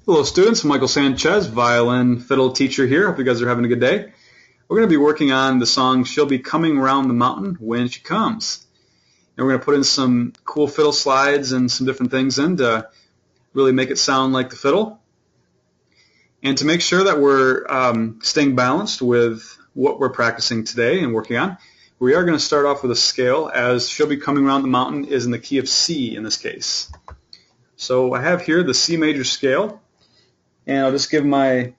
Hello students, Michael Sanchez, violin fiddle teacher here. Hope you guys are having a good day. We're going to be working on the song She'll Be Coming Round the Mountain When She Comes. And we're going to put in some cool fiddle slides and some different things in to really make it sound like the fiddle. And to make sure that we're staying balanced with what we're practicing today and working on, we are going to start off with a scale, as She'll Be Coming Round the Mountain is in the key of C in this case. So I have here the C major scale. And I'll just give my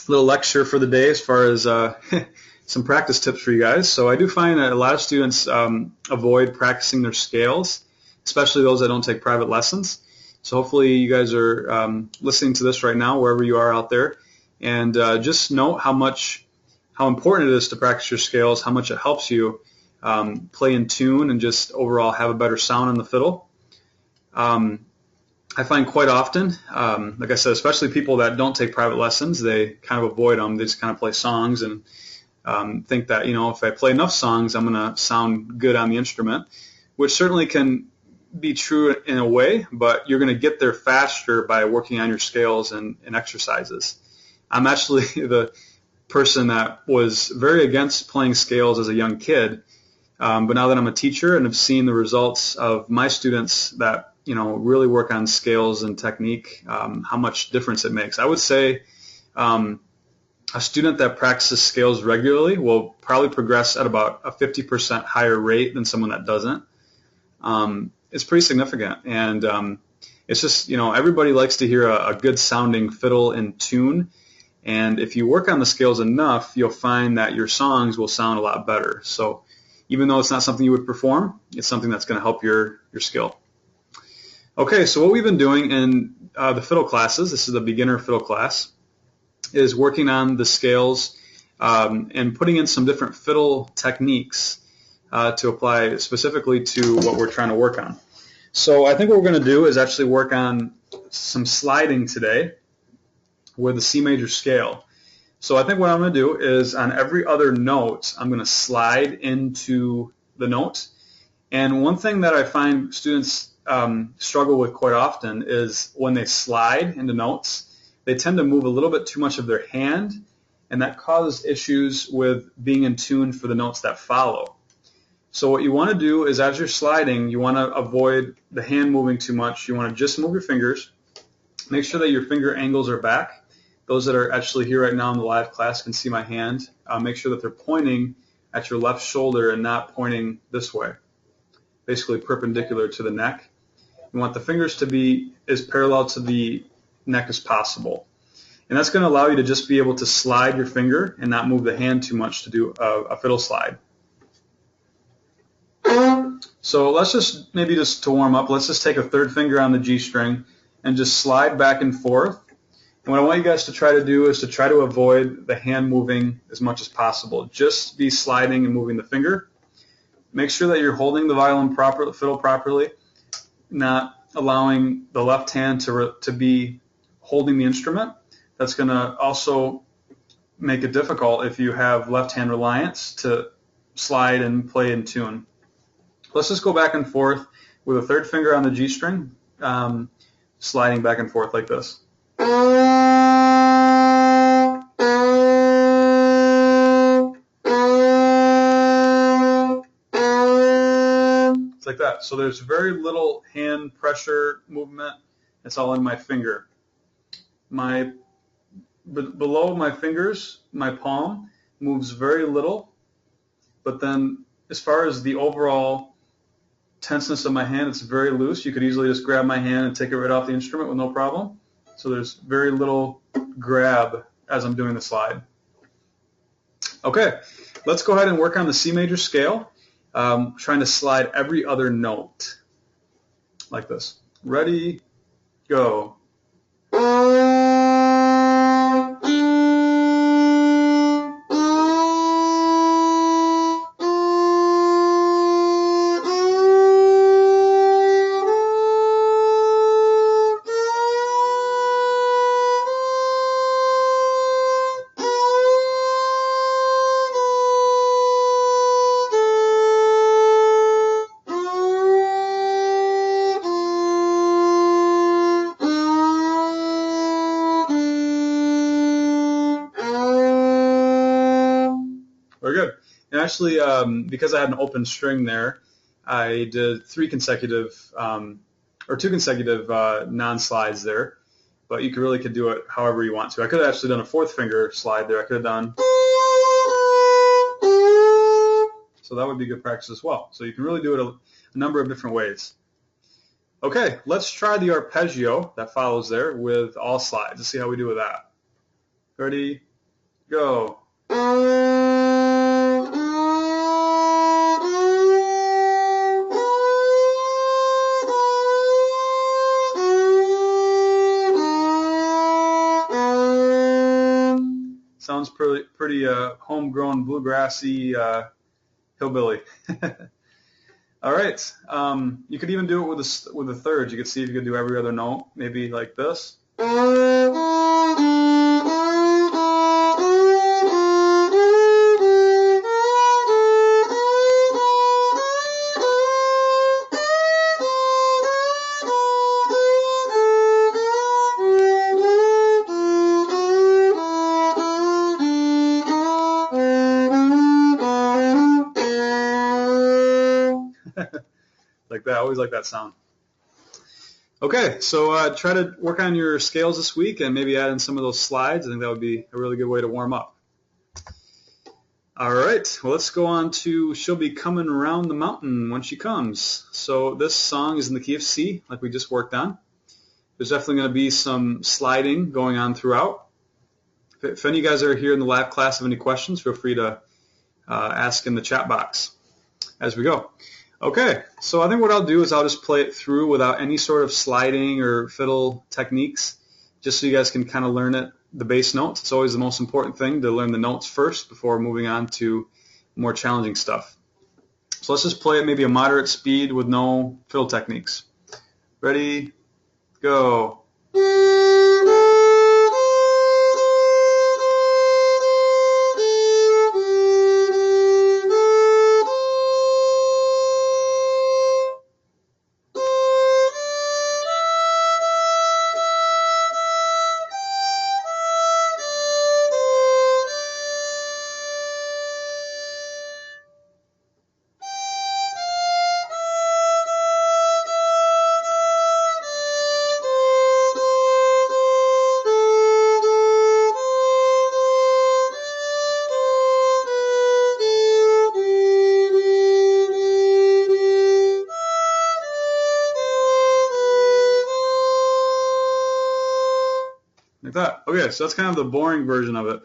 little lecture for the day as far as some practice tips for you guys. So I do find that a lot of students avoid practicing their scales, especially those that don't take private lessons. So hopefully you guys are listening to this right now, wherever you are out there. And just note how important it is to practice your scales, how much it helps you play in tune and just overall have a better sound on the fiddle. I find quite often, like I said, especially people that don't take private lessons, they kind of avoid them. They just kind of play songs and think that, if I play enough songs, I'm going to sound good on the instrument, which certainly can be true in a way, but you're going to get there faster by working on your scales and exercises. I'm actually the person that was very against playing scales as a young kid, but now that I'm a teacher and have seen the results of my students that really work on scales and technique, how much difference it makes. I would say a student that practices scales regularly will probably progress at about a 50% higher rate than someone that doesn't. It's pretty significant, and it's just, everybody likes to hear a good sounding fiddle in tune, and if you work on the scales enough, you'll find that your songs will sound a lot better. So even though it's not something you would perform, it's something that's going to help your skill. Okay, so what we've been doing in the fiddle classes, this is the beginner fiddle class, is working on the scales and putting in some different fiddle techniques to apply specifically to what we're trying to work on. So I think what we're going to do is actually work on some sliding today with the C major scale. So I think what I'm going to do is on every other note, I'm going to slide into the note. And one thing that I find students struggle with quite often is when they slide into notes, they tend to move a little bit too much of their hand, and that causes issues with being in tune for the notes that follow. So what you want to do is, as you're sliding, you want to avoid the hand moving too much. You want to just move your fingers. Make sure that your finger angles are back. Those that are actually here right now in the live class can see my hand. Make sure that they're pointing at your left shoulder and not pointing this way, basically perpendicular to the neck. You want the fingers to be as parallel to the neck as possible. And that's going to allow you to just be able to slide your finger and not move the hand too much to do a fiddle slide. So let's just, maybe just to warm up, let's just take a third finger on the G string and just slide back and forth. And what I want you guys to try to do is to try to avoid the hand moving as much as possible. Just be sliding and moving the finger. Make sure that you're holding the violin properly, the fiddle properly, not allowing the left hand to be holding the instrument. That's going to also make it difficult if you have left hand reliance to slide and play in tune. Let's just go back and forth with a third finger on the G string, sliding back and forth like this. Like that. So there's very little hand pressure movement. It's all in my finger. Below my fingers, my palm moves very little, but then as far as the overall tenseness of my hand, it's very loose. You could easily just grab my hand and take it right off the instrument with no problem. So there's very little grab as I'm doing the slide. Okay, let's go ahead and work on the C major scale. Trying to slide every other note like this. Ready, go. actually, because I had an open string there, I did 2 consecutive non-slides there. But you really could do it however you want to. I could have actually done a 4th finger slide there. I could have done. So that would be good practice as well. So you can really do it a number of different ways. Okay, let's try the arpeggio that follows there with all slides. Let's see how we do with that. Ready? Go. Sounds pretty homegrown, bluegrassy, hillbilly. All right. You could even do it with the thirds. You could see if you could do every other note, maybe like this. Like that. I always like that sound. Okay, so try to work on your scales this week and maybe add in some of those slides. I think that would be a really good way to warm up. All right, well, let's go on to She'll Be Coming Around the Mountain When She Comes. So this song is in the key of C, like we just worked on. There's definitely going to be some sliding going on throughout. If any of you guys are here in the lab class have any questions, feel free to ask in the chat box as we go. Okay, so I think what I'll do is I'll just play it through without any sort of sliding or fiddle techniques, just so you guys can kind of learn it, the bass notes. It's always the most important thing to learn the notes first before moving on to more challenging stuff. So let's just play it maybe a moderate speed with no fiddle techniques. Ready, go. Like that. Okay, so that's kind of the boring version of it.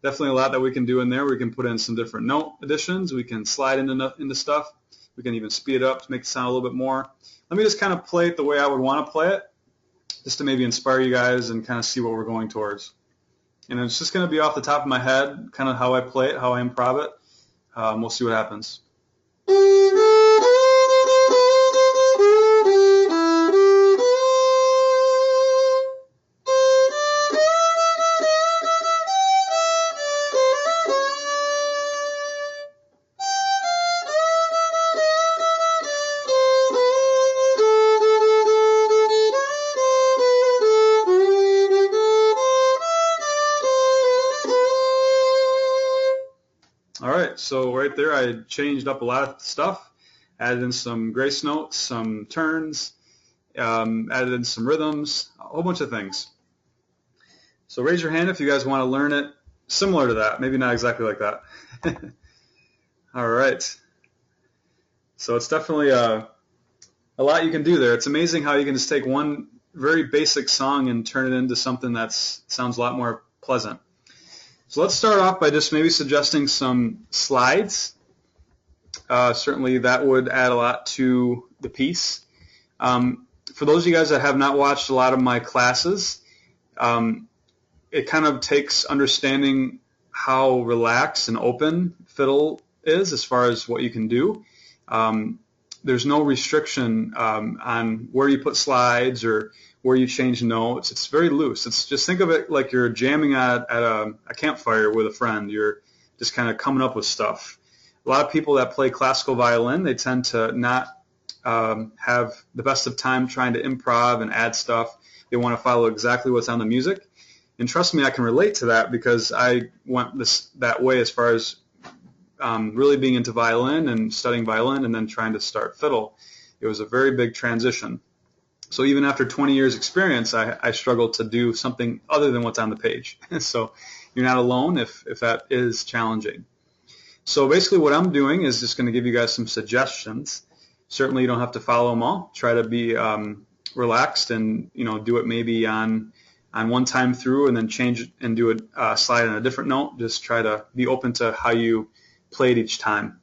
Definitely a lot that we can do in there. We can put in some different note additions. We can slide into stuff. We can even speed it up to make it sound a little bit more. Let me just kind of play it the way I would want to play it, just to maybe inspire you guys and kind of see what we're going towards. And it's just going to be off the top of my head, kind of how I play it, how I improv it. We'll see what happens. All right, so right there I changed up a lot of stuff, added in some grace notes, some turns, added in some rhythms, a whole bunch of things. So raise your hand if you guys want to learn it similar to that, maybe not exactly like that. All right, so it's definitely a lot you can do there. It's amazing how you can just take one very basic song and turn it into something that sounds a lot more pleasant. So let's start off by just maybe suggesting some slides. Certainly that would add a lot to the piece. For those of you guys that have not watched a lot of my classes, it kind of takes understanding how relaxed and open fiddle is as far as what you can do. There's no restriction on where you put slides or where you change notes. It's very loose. It's just think of it like you're jamming at a campfire with a friend. You're just kind of coming up with stuff. A lot of people that play classical violin, they tend to not have the best of time trying to improv and add stuff. They want to follow exactly what's on the music. And trust me, I can relate to that because I went that way as far as really being into violin and studying violin and then trying to start fiddle. It was a very big transition. So even after 20 years experience, I struggled to do something other than what's on the page. So you're not alone if that is challenging. So basically what I'm doing is just going to give you guys some suggestions. Certainly you don't have to follow them all. Try to be relaxed and do it maybe on one time through and then change it and do a slide on a different note. Just try to be open to how you played each time.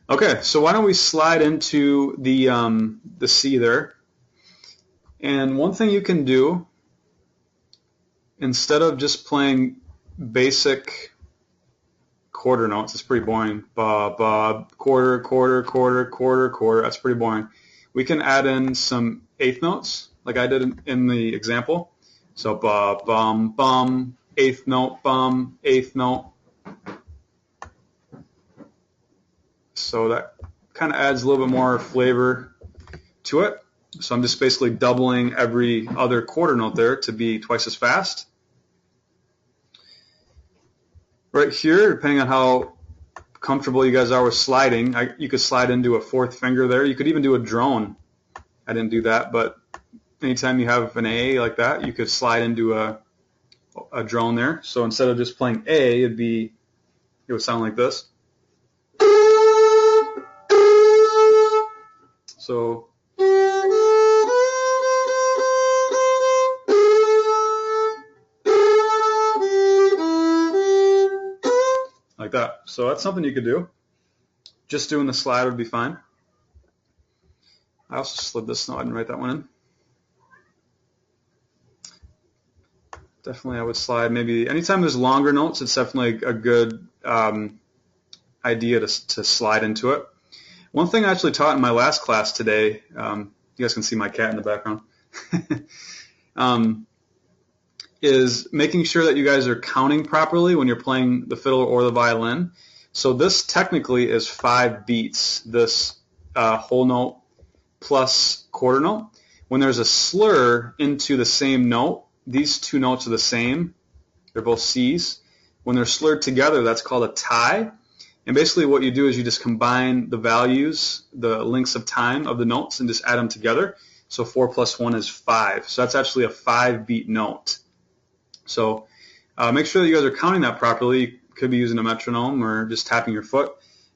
Okay, so why don't we slide into the C there. And one thing you can do, instead of just playing basic quarter notes, it's pretty boring. Ba, ba, quarter, quarter, quarter, quarter, quarter. That's pretty boring. We can add in some eighth notes, like I did in the example. So ba, bum, bum, eighth note, bum, eighth note. So that kind of adds a little bit more flavor to it. So I'm just basically doubling every other quarter note there to be twice as fast. Right here, depending on how comfortable you guys are with sliding, you could slide into a fourth finger there. You could even do a drone. I didn't do that, but anytime you have an A like that, you could slide into a drone there. So instead of just playing A, it would sound like this. So like that. So that's something you could do. Just doing the slide would be fine. I also slid this note. I didn't write that one in. Definitely I would slide maybe anytime there's longer notes, it's definitely a good idea to slide into it. One thing I actually taught in my last class today, you guys can see my cat in the background, is making sure that you guys are counting properly when you're playing the fiddle or the violin. So this technically is 5 beats, this whole note plus quarter note. When there's a slur into the same note, these two notes are the same. They're both C's. When they're slurred together, that's called a tie. And basically what you do is you just combine the values, the lengths of time of the notes, and just add them together. So 4 plus 1 is 5. So that's actually a 5-beat note. So make sure that you guys are counting that properly. You could be using a metronome or just tapping your foot.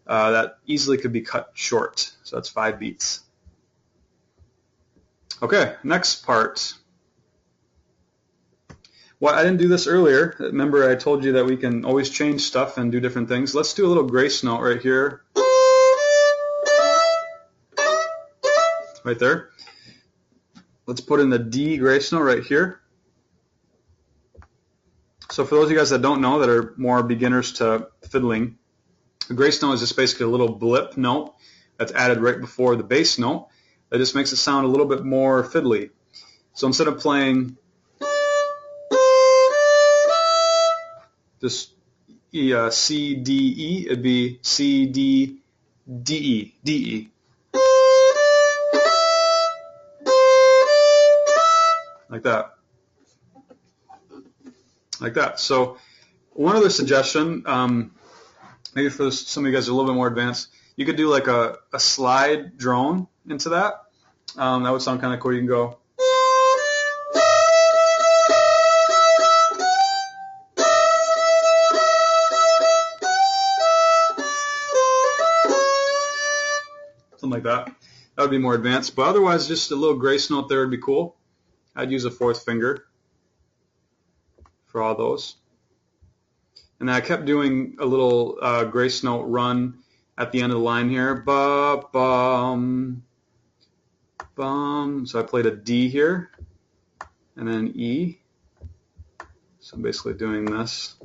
That easily could be cut short. So that's 5 beats. Okay, next part. Well, I didn't do this earlier. Remember I told you that we can always change stuff and do different things. Let's do a little grace note right here. Right there. Let's put in the D grace note right here. So for those of you guys that don't know, that are more beginners to fiddling, the grace note is just basically a little blip note that's added right before the bass note. That just makes it sound a little bit more fiddly. So instead of playing this C, D, E, it'd be C, D, D, E, D, E. Like that. Like that. So one other suggestion, maybe for some of you guys who are a little bit more advanced, you could do like a slide drone into that. That would sound kind of cool. You can go. Something like that. That would be more advanced. But otherwise, just a little grace note there would be cool. I'd use a fourth finger for all those. And then I kept doing a little grace note run at the end of the line here. Ba, bum, bum. So I played a D here, and then E. So I'm basically doing this.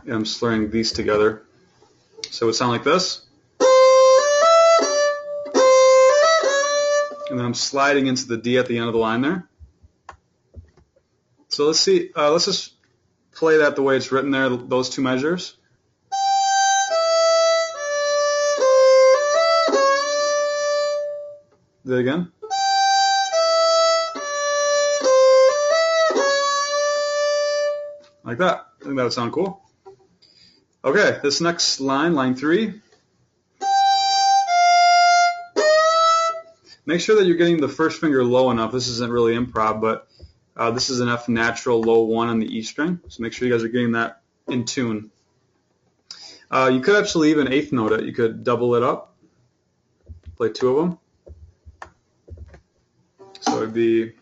And I'm slurring these together. So it would sound like this. And then I'm sliding into the D at the end of the line there. So let's see. Let's just play that the way it's written there, those two measures. Do it again. Like that. I think that would sound cool. Okay, this next line, line 3, make sure that you're getting the first finger low enough. This isn't really improv, but this is an F natural low 1 on the E string, so make sure you guys are getting that in tune. You could actually even eighth note it. You could double it up, play 2 of them. So it would be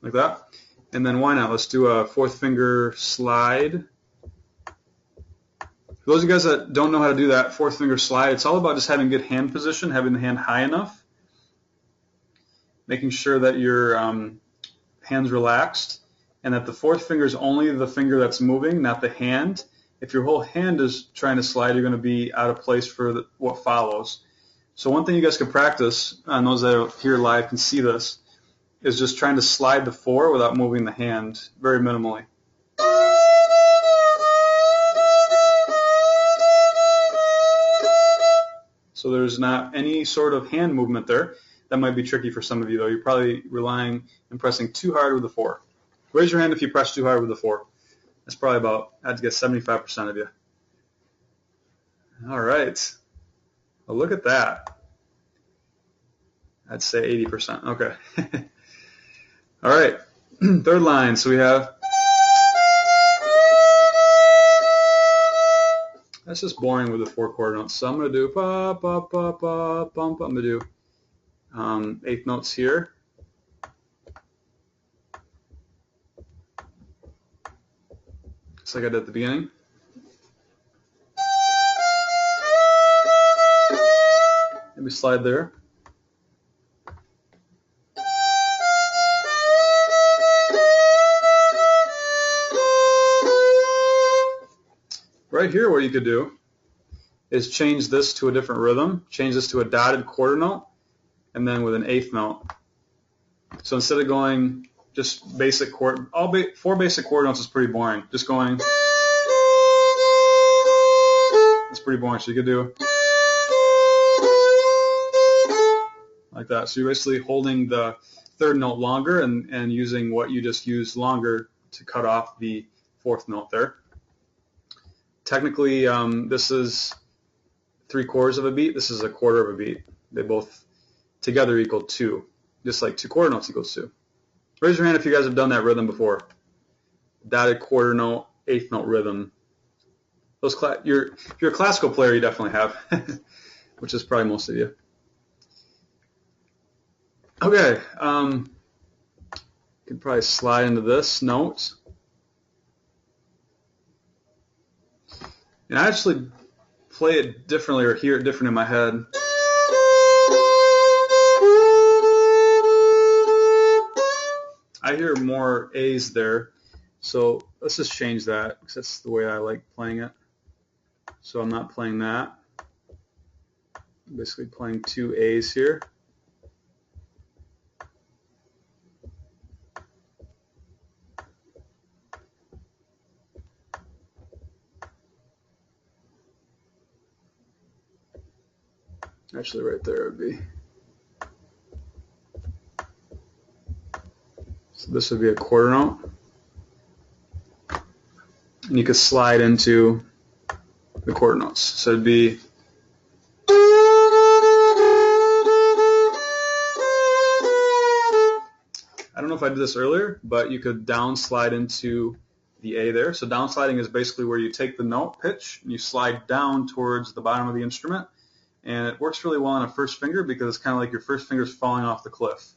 like that. And then why not? Let's do a 4th finger slide. For those of you guys that don't know how to do that 4th finger slide, it's all about just having good hand position, having the hand high enough, making sure that your hand's relaxed, and that the 4th finger is only the finger that's moving, not the hand. If your whole hand is trying to slide, you're going to be out of place for what follows. So one thing you guys can practice, and those that are here live can see this, is just trying to slide the 4 without moving the hand very minimally. So there's not any sort of hand movement there. That might be tricky for some of you, though. You're probably relying and pressing too hard with the 4. Raise your hand if you press too hard with the 4. That's probably about, I'd guess, 75% of you. All right. Well, look at that. I'd say 80%. Okay. All right. 3rd line. So we have. That's just boring with the 4 quarter notes. So I'm going to do pa pa pa pa bump. I'm going to do 8th notes here. Just like I did at the beginning. Maybe slide there. Right here, what you could do is change this to a different rhythm, change this to a dotted quarter note, and then with an 8th note. So instead of going just basic chord, 4 basic quarter notes is pretty boring. Just going, it's pretty boring. So you could do like that. So you're basically holding the 3rd note longer and using what you just used longer to cut off the 4th note there. Technically, this is 3/4 of a beat. This is a quarter of a beat. They both together equal 2, just like 2 quarter notes equals 2. Raise your hand if you guys have done that rhythm before. Dotted quarter note, 8th note rhythm. If you're a classical player, you definitely have, which is probably most of you. Okay, you can probably slide into this note. And I actually play it differently or hear it different in my head. I hear more A's there, so let's just change that because that's the way I like playing it. So I'm not playing that. I'm basically playing 2 A's here. Actually, right there would be. So this would be a quarter note. And you could slide into the quarter notes. So it'd be. I don't know if I did this earlier, but you could down slide into the A there. So down sliding is basically where you take the note pitch and you slide down towards the bottom of the instrument. And it works really well on a first finger because it's kind of like your first finger's falling off the cliff.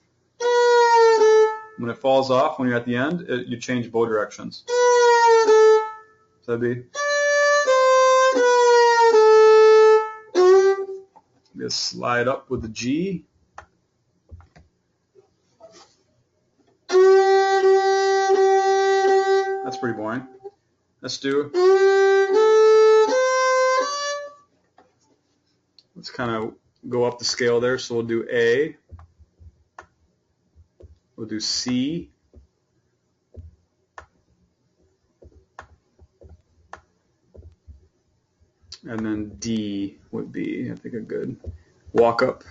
When it falls off, when you're at the end, you change bow directions. So that'd be just slide up with the G. That's pretty boring. Let's kind of go up the scale there. So we'll do A. We'll do C. And then D would be, I think, a good walk up.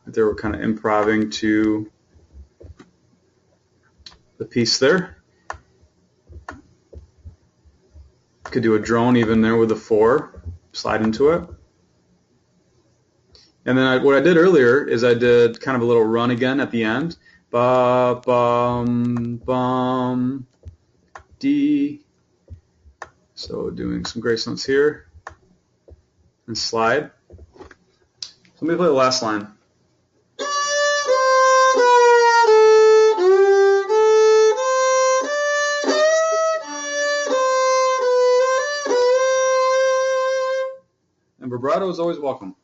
There we're kind of improvising to the piece there. Could do a drone even there with the 4, slide into it. And then what I did earlier is I did kind of a little run again at the end. Ba, bum, bum, D. So doing some grace notes here. And slide. So let me play the last line. And vibrato is always welcome.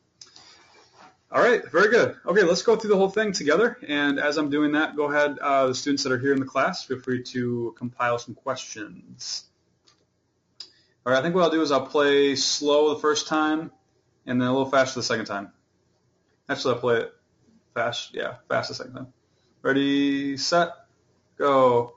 All right, very good. Okay, let's go through the whole thing together. And as I'm doing that, go ahead, the students that are here in the class, feel free to compile some questions. All right, I think what I'll do is I'll play slow the first time and then a little faster the second time. Actually, I'll play it fast. Yeah, fast the second time. Ready, set, go.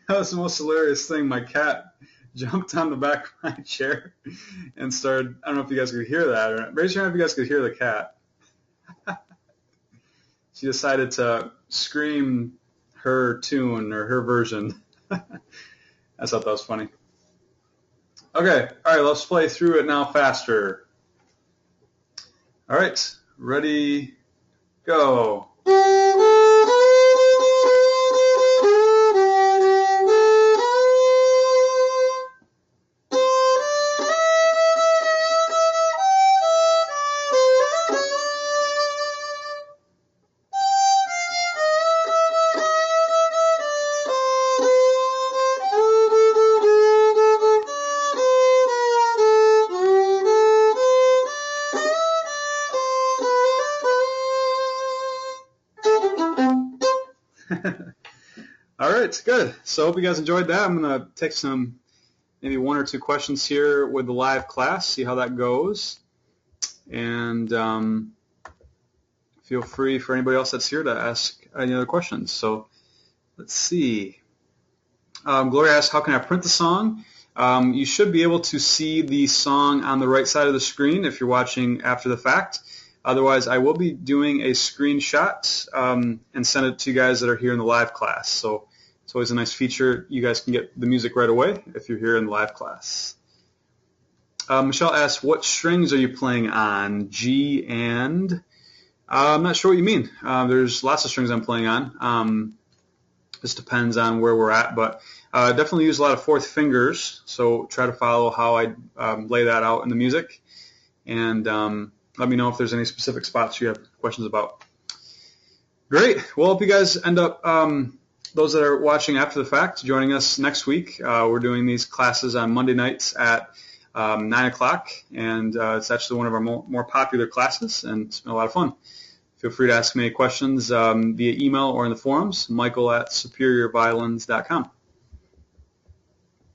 That was the most hilarious thing. My cat jumped on the back of my chair and started, I don't know if you guys could hear that. Or raise your hand if you guys could hear the cat. She decided to scream her tune or her version. I thought that was funny. Okay, all right, let's play through it now faster. All right, ready, go. All right, good. So I hope you guys enjoyed that. I'm going to take maybe 1 or 2 questions here with the live class, see how that goes. And feel free for anybody else that's here to ask any other questions. So let's see. Gloria asks, how can I print the song? You should be able to see the song on the right side of the screen if you're watching after the fact. Otherwise, I will be doing a screenshot and send it to you guys that are here in the live class. So it's always a nice feature. You guys can get the music right away if you're here in the live class. Michelle asks, what strings are you playing on? G and? I'm not sure what you mean. There's lots of strings I'm playing on. This depends on where we're at, but definitely use a lot of 4th fingers. So try to follow how I lay that out in the music. And let me know if there's any specific spots you have questions about. Great. Well, hope you guys end up, those that are watching after the fact, joining us next week. We're doing these classes on Monday nights at 9 o'clock, and it's actually one of our more popular classes, and it's been a lot of fun. Feel free to ask me any questions via email or in the forums, michael@superiorviolins.com.